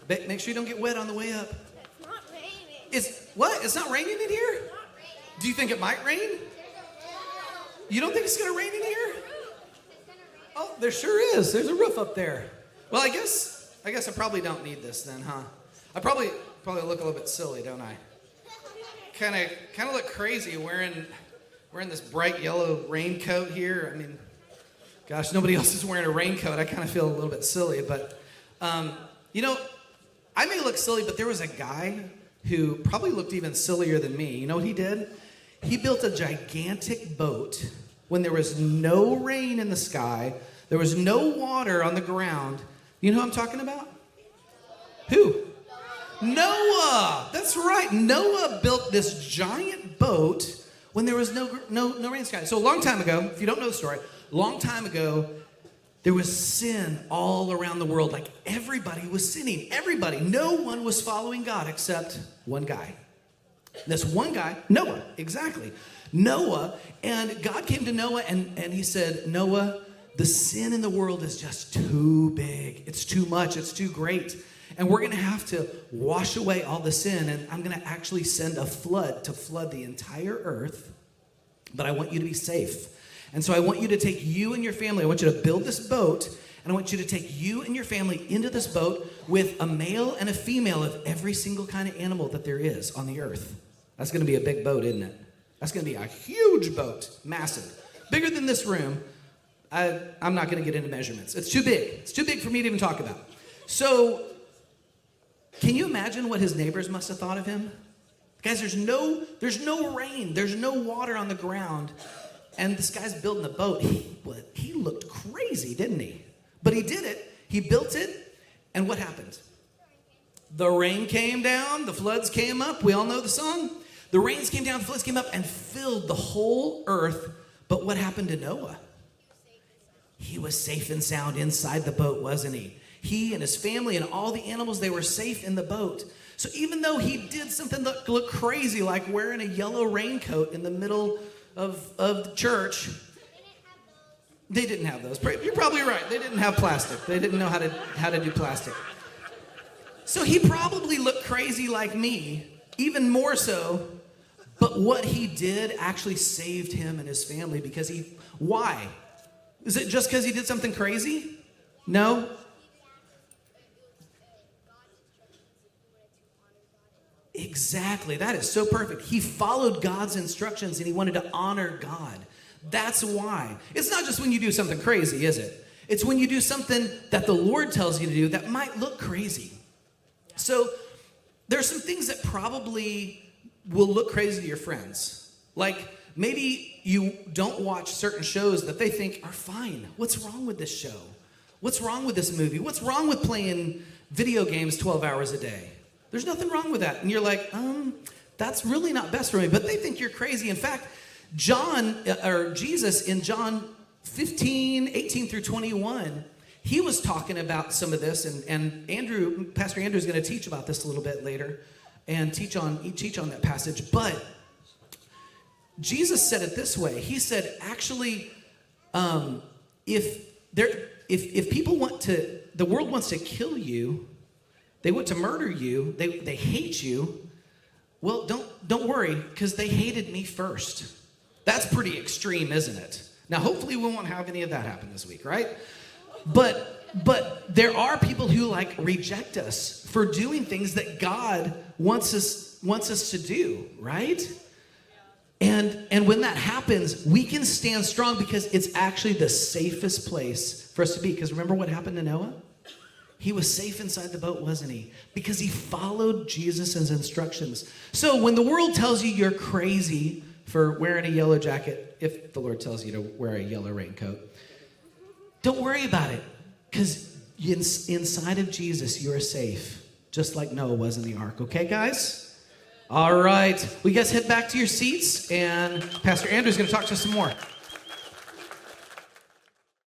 Make sure you don't get wet on the way up. It's not raining. It's not raining in here? Do you think it might rain? You don't think it's going to rain in here? Oh, there sure is. There's a roof up there. Well, I guess I probably don't need this then, huh? I probably look a little bit silly, don't I? Kind of look crazy wearing this bright yellow raincoat here. I mean, gosh, nobody else is wearing a raincoat. I kind of feel a little bit silly, but you know, I may look silly, but there was a guy who probably looked even sillier than me. You know what he did? He built a gigantic boat when there was no rain in the sky, there was no water on the ground. You know who I'm talking about? Who? Noah. That's right. Noah built this giant boat when there was no rain in the sky. So a long time ago, if you don't know the story, a long time ago, there was sin all around the world. Like everybody was sinning. Everybody. No one was following God except one guy. This one guy, Noah, exactly. Noah, and God came to Noah and he said, Noah, the sin in the world is just too big. It's too much. It's too great. And we're going to have to wash away all the sin. And I'm going to actually send a flood to flood the entire earth. But I want you to be safe. And so I want you to take you and your family. I want you to build this boat. And I want you to take you and your family into this boat with a male and a female of every single kind of animal that there is on the earth. That's going to be a big boat, isn't it? That's going to be a huge boat. Massive. Bigger than this room. I'm not going to get into measurements. It's too big. It's too big for me to even talk about. So, can you imagine what his neighbors must have thought of him? Guys, there's no rain. There's no water on the ground. And this guy's building a boat. He looked crazy, didn't he? But he did it. He built it. And what happened? The rain came down. The floods came up. We all know the song. The rains came down. The floods came up and filled the whole earth. But what happened to Noah? He was safe and sound inside the boat, wasn't he? He and his family and all the animals, they were safe in the boat. So even though he did something that looked crazy, like wearing a yellow raincoat in the middle of the church, they didn't have those. You're probably right. They didn't have plastic. They didn't know how to do plastic. So he probably looked crazy like me, even more so. But what he did actually saved him and his family because why? Is it just because he did something crazy? No. Exactly. That is so perfect. He followed God's instructions and he wanted to honor God. That's why. It's not just when you do something crazy, is it? It's when you do something that the Lord tells you to do that might look crazy. So there's some things that probably will look crazy to your friends. Like maybe you don't watch certain shows that they think are fine. What's wrong with this show? What's wrong with this movie? What's wrong with playing video games 12 hours a day? There's nothing wrong with that. And you're like, that's really not best for me. But they think you're crazy. In fact, Jesus in John 15, 18 through 21, he was talking about some of this. And Pastor Andrew is going to teach about this a little bit later and teach on that passage. But Jesus said it this way. He said, actually, if people the world wants to kill you, they want to murder you, they hate you, well, don't worry, because they hated me first. That's pretty extreme, isn't it? Now, hopefully we won't have any of that happen this week, right? But there are people who reject us for doing things that God wants us to do, right? And when that happens, we can stand strong because it's actually the safest place for us to be. Because remember what happened to Noah? He was safe inside the boat, wasn't he? Because he followed Jesus' instructions. So when the world tells you you're crazy for wearing a yellow jacket, if the Lord tells you to wear a yellow raincoat, don't worry about it. Because inside of Jesus, you're safe. Just like Noah was in the ark. Okay, guys? All right. Well, you guys head back to your seats, and Pastor Andrew's going to talk to us some more.